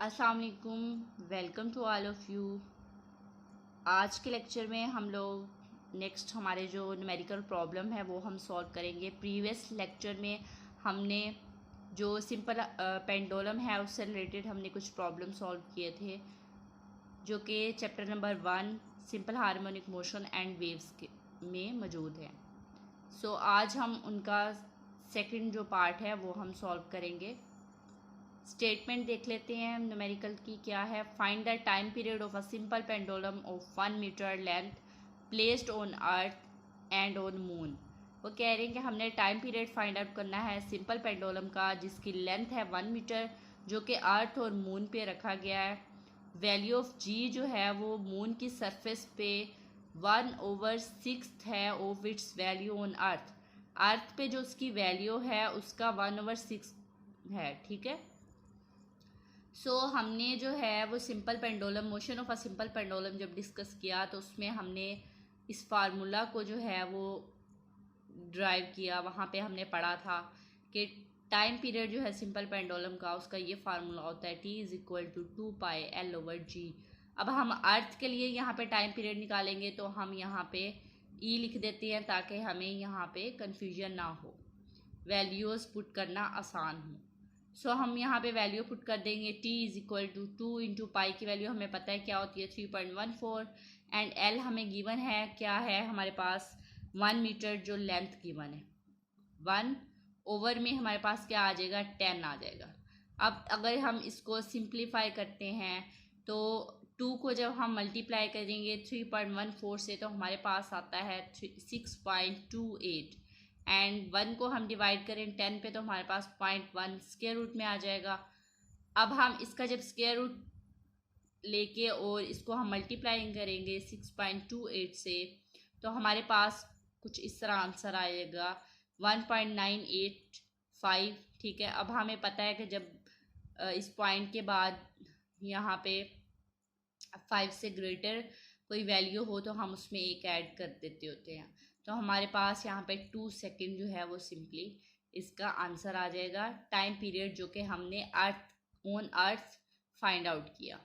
अस्सलाम वालेकुम, welcome to all of you. आज के लेक्चर में हम लोग नेक्स्ट हमारे जो न्यूमेरिकल प्रॉब्लम है वो हम सॉल्व करेंगे। प्रीवियस लेक्चर में हमने जो सिंपल पेंडुलम है उससे रिलेटेड हमने कुछ प्रॉब्लम सॉल्व किए थे, जो कि chapter number 1 simple harmonic motion and waves के में मौजूद है। सो आज हम उनका सेकंड जो पार्ट है वो हम सॉल्व करेंगे। स्टेटमेंट देख लेते हैं न्यूमेरिकल की क्या है। Find the time period of a simple pendulum of 1 metre length placed on earth and on moon. वो कह रहे हैं कि हमने टाइम पीरियड फाइंड आउट करना है सिंपल पेंडुलम का जिसकी लेंथ है 1 मीटर, जो कि अर्थ और मून पे रखा गया है। वैल्यू ऑफ जी जो है वो मून की सरफेस पे 1/6 है of its value on Earth. Earth पे जो उसकी वैल्यू है उसका 1/6 है, ठीक है। हमने जो है वो simple pendulum motion of a simple pendulum जब डिस्कस किया तो उसमें हमने इस फार्मूला को जो है वो ड्राइव किया। वहाँ पे हमने पढ़ा था कि टाइम पीरियड जो है सिंपल पेंडुलम का उसका ये फार्मूला होता है T=2πL/G। अब हम अर्थ के लिए यहाँ पे टाइम पीरियड निकालेंगे तो हम यहाँ पे E लिख देते हैं ताकि हमें यहाँ पे कन्फ्यूजन ना हो, वैल्यूज़ पुट करना आसान हो। हम यहाँ पे वैल्यू पुट कर देंगे। T=2 इंटू पाई की वैल्यू हमें पता है क्या होती है 3.14 एंड L हमें गिवन है क्या है हमारे पास 1 मीटर जो लेंथ गिवन है। 1 ओवर में हमारे पास क्या आ जाएगा 10 आ जाएगा। अब अगर हम इसको सिंप्लीफाई करते हैं तो 2 को जब हम मल्टीप्लाई करेंगे 3.14 से तो हमारे पास आता है 6.28 एंड 1 को हम डिवाइड करें 10 पे तो हमारे पास 0.1 स्क्वायर रूट में आ जाएगा। अब हम इसका जब स्क्वायर रूट लेके और इसको हम मल्टीप्लाई करेंगे 6.28 से तो हमारे पास कुछ इस तरह आंसर आएगा 1.985, ठीक है। अब हमें पता है कि जब इस पॉइंट के बाद यहाँ पे 5 से ग्रेटर कोई वैल्यू हो तो हम उसमें एक ऐड कर देते होते हैं, तो हमारे पास यहाँ पे 2 सेकेंड जो है वो सिंपली इसका आंसर आ जाएगा, टाइम पीरियड जो कि हमने अर्थ फाइंड आउट किया।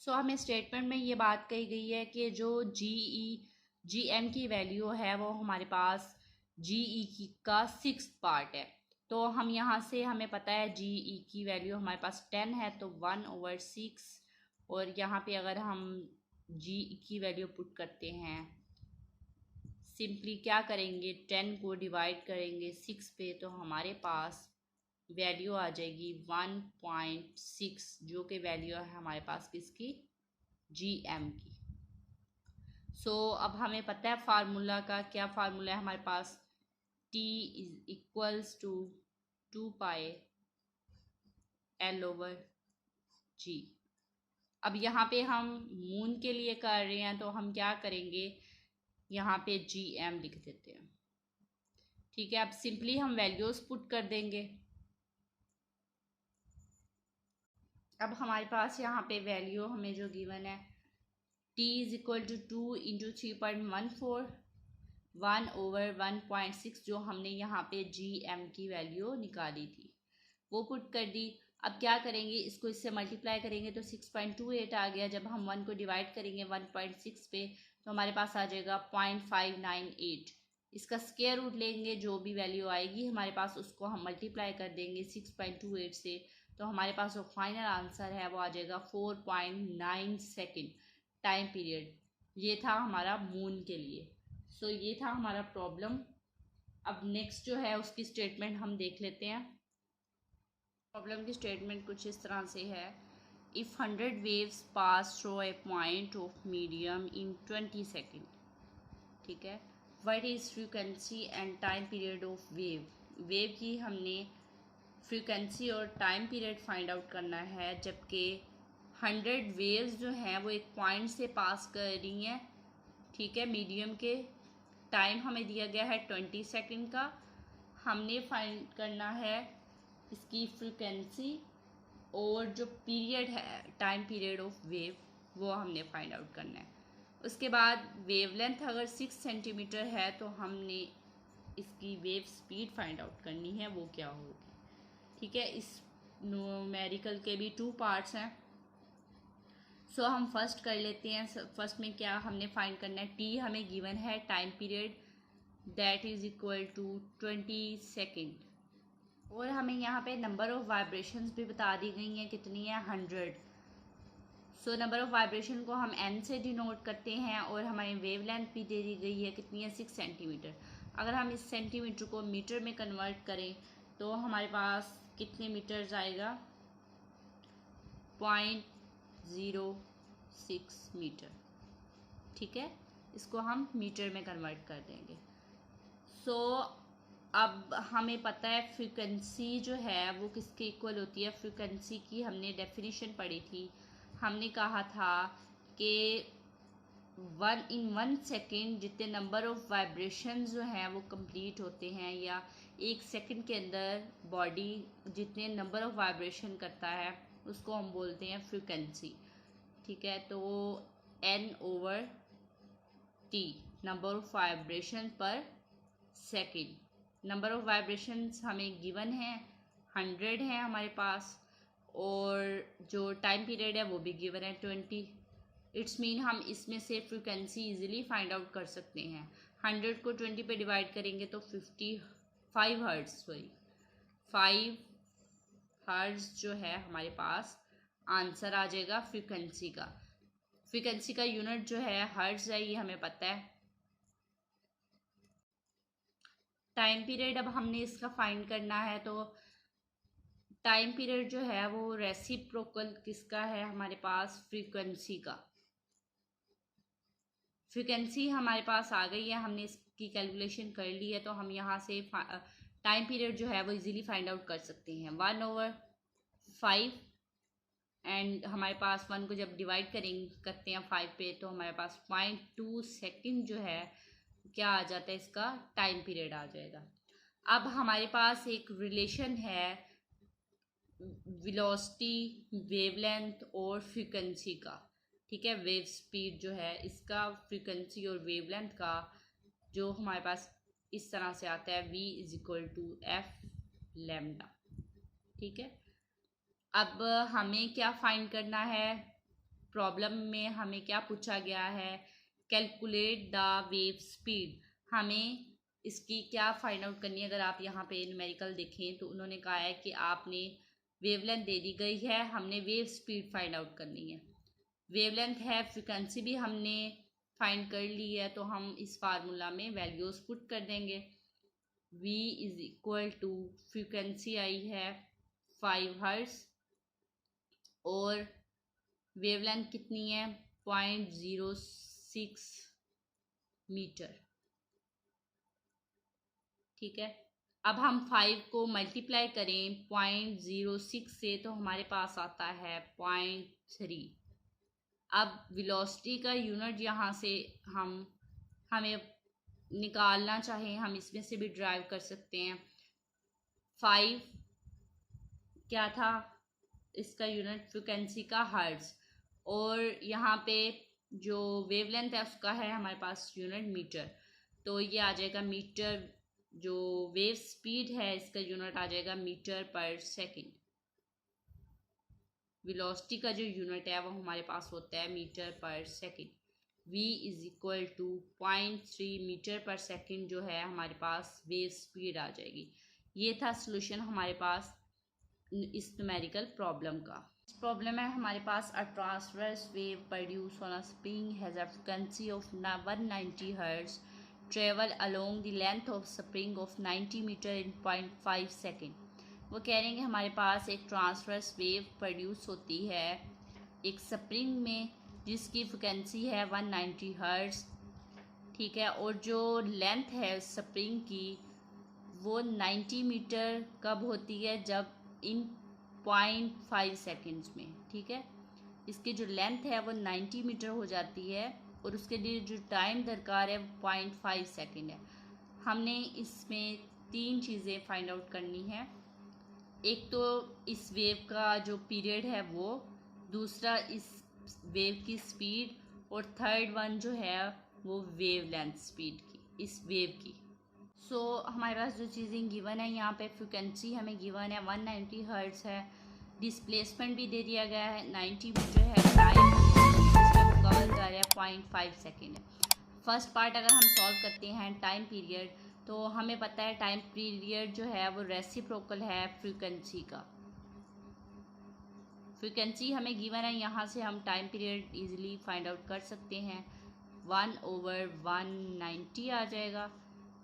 हमें स्टेटमेंट में ये बात कही गई है कि जो जी एम की वैल्यू है वो हमारे पास जी ई का 6th पार्ट है। तो हम यहाँ से हमें पता है जी ई की वैल्यू हमारे पास 10 है तो 1/6, और यहाँ पे अगर हम जी की वैल्यू पुट करते हैं सिंपली क्या करेंगे 10 को डिवाइड करेंगे 6 पे तो हमारे पास वैल्यू आ जाएगी 1.6, जो कि वैल्यू है हमारे पास किसकी जी एम की। अब हमें पता है फार्मूला का क्या फार्मूला है हमारे पास T=2πL/G। अब यहाँ पे हम मून के लिए कर रहे हैं तो हम क्या करेंगे यहाँ पे जी एम लिख देते हैं, ठीक है। अब सिंपली हम वैल्यूज पुट कर देंगे। अब हमारे पास यहाँ पे वैल्यू हमें जो गिवन है T=2 इंटू 3.14 1/1.6, जो हमने यहाँ पे जी एम की वैल्यू निकाली थी वो पुट कर दी। अब क्या करेंगे इसको इससे मल्टीप्लाई करेंगे तो 6.28 आ गया। जब हम 1 को डिवाइड करेंगे 1.6 पे तो हमारे पास आ जाएगा 0.598। इसका स्क्वायर रूट लेंगे, जो भी वैल्यू आएगी हमारे पास उसको हम मल्टीप्लाई कर देंगे 6.28 से तो हमारे पास जो फाइनल आंसर है वो आ जाएगा 4.9 सेकेंड टाइम पीरियड। ये था हमारा मून के लिए। ये था हमारा प्रॉब्लम। अब नेक्स्ट जो है उसकी स्टेटमेंट हम देख लेते हैं। प्रॉब्लम की स्टेटमेंट कुछ इस तरह से है। If 100 waves pass through a point of medium in 20 second, ठीक है, what is frequency and time period of wave की हमने फ्रीक्वेंसी और टाइम पीरियड फाइंड आउट करना है, जबकि 100 वेव्स जो हैं वो एक पॉइंट से पास कर रही हैं, ठीक है, मीडियम के। टाइम हमें दिया गया है 20 सेकेंड का। हमने फाइंड करना है इसकी फ्रीक्वेंसी और जो पीरियड है टाइम पीरियड ऑफ वेव वो हमने फाइंड आउट करना है। उसके बाद वेवलेंथ अगर 6 सेंटीमीटर है तो हमने इसकी वेव स्पीड फाइंड आउट करनी है वो क्या होगी, ठीक है। इस न्यूमेरिकल के भी 2 पार्ट्स हैं। सो हम फर्स्ट कर लेते हैं। फर्स्ट में क्या हमने फाइंड करना है, टी हमें गिवन है, time period that is equal to 20 second, और हमें यहाँ पे नंबर ऑफ़ वाइब्रेशंस भी बता दी गई हैं, कितनी है 100। सो नंबर ऑफ़ वाइब्रेशन को हम n से डिनोट करते हैं, और हमारी वेव लेंथ भी दे दी गई है, कितनी है 6 सेंटीमीटर। अगर हम इस सेंटीमीटर को मीटर में कन्वर्ट करें तो हमारे पास कितने मीटर्स आएगा, 0.06 मीटर। ठीक है, इसको हम मीटर में कन्वर्ट कर देंगे। सो अब हमें पता है फ्रीक्वेंसी जो है वो किसके इक्वल होती है। फ्रीक्वेंसी की हमने डेफिनेशन पढ़ी थी, हमने कहा था कि 1 सेकेंड जितने नंबर ऑफ़ वाइब्रेशन जो हैं वो कंप्लीट होते हैं, या 1 सेकेंड के अंदर बॉडी जितने नंबर ऑफ़ वाइब्रेशन करता है उसको हम बोलते हैं फ्रीक्वेंसी। ठीक है, तो N/T नंबर ऑफ़ वाइब्रेशन पर सेकेंड। नंबर ऑफ़ वाइब्रेशंस हमें गिवन है 100 है हमारे पास, और जो टाइम पीरियड है वो भी गिवन है 20। इट्स मीन हम इसमें से फ्रीक्वेंसी इजीली फाइंड आउट कर सकते हैं। 100 को 20 पे डिवाइड करेंगे तो 5 हर्ट्ज जो है हमारे पास आंसर आ जाएगा फ्रीक्वेंसी का। फ्रीक्वेंसी का यूनिट जो है हर्ट्ज है, ये हमें पता है। टाइम पीरियड अब हमने इसका फाइंड करना है, तो टाइम पीरियड जो है वो रेसिप्रोकल किसका है हमारे पास, फ्रीक्वेंसी का। फ्रीक्वेंसी हमारे पास आ गई है, हमने इसकी कैलकुलेशन कर ली है, तो हम यहाँ से टाइम पीरियड जो है वो इजीली फाइंड आउट कर सकते हैं। 1/5, एंड हमारे पास 1 को जब डिवाइड करते हैं 5 पे, तो हमारे पास 0.2 सेकेंड जो है क्या आ जाता है, इसका टाइम पीरियड आ जाएगा। अब हमारे पास एक रिलेशन है वेलोसिटी, वेवलेंथ और फ्रीक्वेंसी का। ठीक है, वेव स्पीड जो है इसका फ्रीक्वेंसी और वेवलेंथ का जो हमारे पास इस तरह से आता है v=f लैम्डा। ठीक है, अब हमें क्या फाइंड करना है, प्रॉब्लम में हमें क्या पूछा गया है, कैलकुलेट द वेव स्पीड। हमें इसकी क्या फाइंड आउट करनी है। अगर आप यहाँ पे न्यूमेरिकल देखें तो उन्होंने कहा है कि आपने वेवलेंथ दे दी गई है, हमने वेव स्पीड फाइंड आउट करनी है। वेवलेंथ है, फ्रीक्वेंसी भी हमने फाइंड कर ली है, तो हम इस फार्मूला में वैल्यूज़ पुट कर देंगे। v=, फ्रीक्वेंसी आई है 5 हर्ट्ज, और वेवलेंथ कितनी है 0.06 मीटर। ठीक है, अब हम 5 को मल्टीप्लाई करें 0.06 से, तो हमारे पास आता है 0.3। अब वेलोसिटी का यूनिट यहाँ से हमें निकालना चाहें, हम इसमें से भी ड्राइव कर सकते हैं। 5 क्या था, इसका यूनिट फ्रीक्वेंसी का हर्ट्ज, और यहाँ पे जो वेवलेंथ है उसका है हमारे पास यूनिट मीटर, तो ये आ जाएगा मीटर। जो वेव स्पीड है इसका यूनिट आ जाएगा मीटर पर सेकेंड। वेलोसिटी का जो यूनिट है वो हमारे पास होता है मीटर पर सेकेंड। v=0.3 मीटर पर सेकेंड जो है हमारे पास वेव स्पीड आ जाएगी। ये था सॉल्यूशन हमारे पास इस न्यूमेरिकल प्रॉब्लम का। इस प्रॉब्लम में हमारे पास a transverse wave produce on a spring has a frequency of 190 hertz travel along the length of spring of 90 metre in 0.5 second. वो कह रहे हैं कि हमारे पास एक ट्रांसवर्स वेव प्रोड्यूस होती है एक स्प्रिंग में जिसकी फ्रिक्वेंसी है 190 हर्ट्ज। ठीक है, और जो लेंथ है स्प्रिंग की वो 90 मीटर कब होती है, जब इन 0.5 सेकेंड्स में। ठीक है, इसकी जो लेंथ है वो 90 मीटर हो जाती है, और उसके लिए जो टाइम दरकार है वो 0.5 सेकेंड है। हमने इसमें 3 चीज़ें फाइंड आउट करनी है। एक तो इस वेव का जो पीरियड है वो, दूसरा इस वेव की स्पीड, और थर्ड वन जो है वो वेव लेंथ स्पीड की, इस वेव की। सो हमारे पास जो चीज़ें गिवन है यहाँ पे, फ्रिक्वेंसी हमें गिवन है 190 हर्ट्ज़ है, डिस्प्लेसमेंट भी दे दिया गया है, 90 में जो है टाइम सिस्टम कवर कर रहा है 0.5 सेकेंड है। फर्स्ट पार्ट अगर हम सॉल्व करते हैं टाइम पीरियड, तो हमें पता है टाइम पीरियड जो है वो रेसिप्रोकल है फ्रीक्वेंसी का। फ्रीक्वेंसी हमें गिवन है, यहाँ से हम time period easily find out कर सकते हैं। 1/190 आ जाएगा।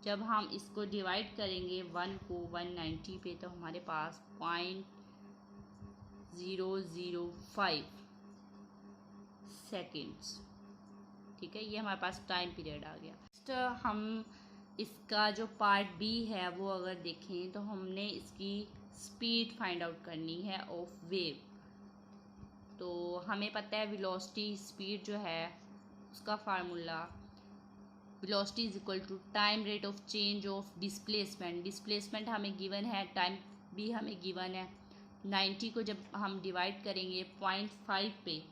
जब हम इसको डिवाइड करेंगे 1 को 190 पे, तो हमारे पास 0.005 सेकेंड्स। ठीक है, ये हमारे पास टाइम पीरियड आ गया। तो हम इसका जो पार्ट बी है वो अगर देखें, तो हमने इसकी स्पीड फाइंड आउट करनी है ऑफ वेव। तो हमें पता है वेलोसिटी स्पीड जो है उसका formula velocity is equal to time rate of change of displacement. Displacement हमें गिवन है, टाइम भी हमें गिवन है। 90 को जब हम डिवाइड करेंगे 0.5 पे,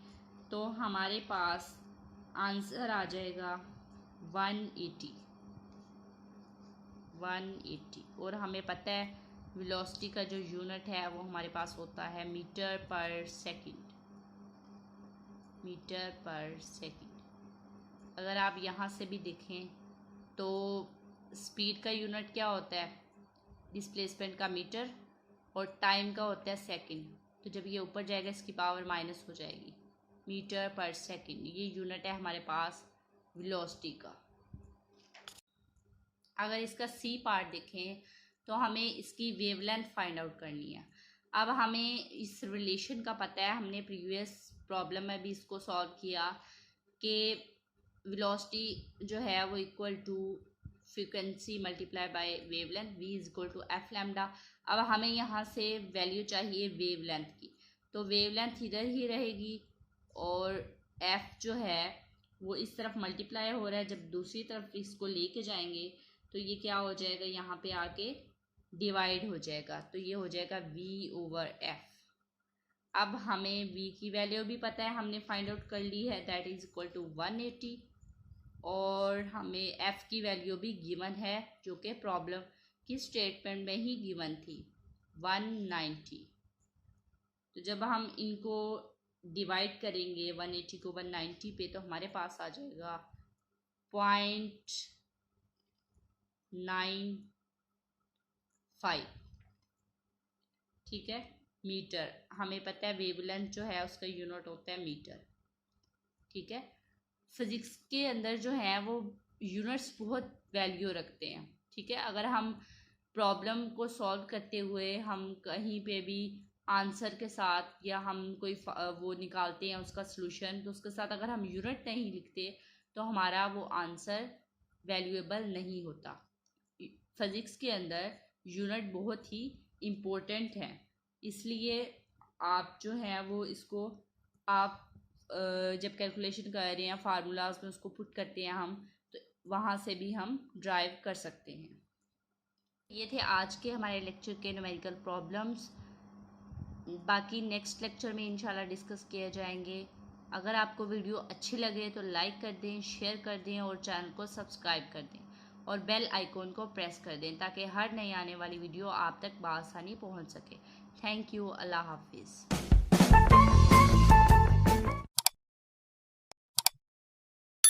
तो हमारे पास आंसर आ जाएगा 180। और हमें पता है वेलोसिटी का जो यूनिट है वो हमारे पास होता है मीटर पर सेकंड। अगर आप यहाँ से भी देखें तो स्पीड का यूनिट क्या होता है, डिस्प्लेसमेंट का मीटर, और टाइम का होता है सेकंड। तो जब ये ऊपर जाएगा इसकी पावर माइनस हो जाएगी, मीटर पर सेकंड। ये यूनिट है हमारे पास वेलोसिटी का। अगर इसका सी पार्ट देखें, तो हमें इसकी वेवलेंथ फाइंड आउट करनी है। अब हमें इस रिलेशन का पता है, हमने प्रीवियस प्रॉब्लम में भी इसको सॉल्व किया कि वेलोसिटी जो है वो equal to frequency multiply by wavelength, v is equal to F lambda. अब हमें यहाँ से वैल्यू चाहिए वेवलेंथ की, तो वेवलेंथ इधर ही रहेगी और f जो है वो इस तरफ मल्टीप्लाई हो रहा है। जब दूसरी तरफ इसको लेके जाएंगे तो ये क्या हो जाएगा, यहाँ पे आके डिवाइड हो जाएगा, तो ये हो जाएगा v/f। अब हमें v की वैल्यू भी पता है, हमने फाइंड आउट कर ली है, दैट इज इक्वल टू 180। और हमें f की वैल्यू भी गिवन है, जो कि प्रॉब्लम की स्टेटमेंट में ही गिवन थी, 190। तो जब हम इनको डिवाइड करेंगे 180 को 190 पे, तो हमारे पास आ जाएगा 0.95। ठीक है, मीटर। हमें पता है वेवलेंथ जो है उसका यूनिट होता है मीटर। ठीक है, फिजिक्स के अंदर जो है वो यूनिट्स बहुत वैल्यू रखते हैं। ठीक है, अगर हम प्रॉब्लम को सॉल्व करते हुए हम कहीं पे भी आंसर के साथ, या हम कोई वो निकालते हैं उसका सलूशन, तो उसके साथ अगर हम यूनिट नहीं लिखते तो हमारा वो आंसर वैल्यूएबल नहीं होता। फिजिक्स के अंदर यूनिट बहुत ही इम्पोर्टेंट है, इसलिए आप जो है वो इसको आप जब कैलकुलेशन कर रहे हैं फार्मूलाज में उसको पुट करते हैं हम, तो वहाँ से भी हम ड्राइव कर सकते हैं। ये थे आज के हमारे लेक्चर के न्यूमेरिकल प्रॉब्लम्स। बाकी नेक्स्ट लेक्चर में इंशाल्लाह डिस्कस किए जाएंगे। अगर आपको वीडियो अच्छी लगे तो लाइक कर दें, शेयर कर दें और चैनल को सब्सक्राइब कर दें और बेल आइकॉन को प्रेस कर दें, ताकि हर नई आने वाली वीडियो आप तक बआसानी पहुंच सके। Thank you. अल्लाह हाफिज़।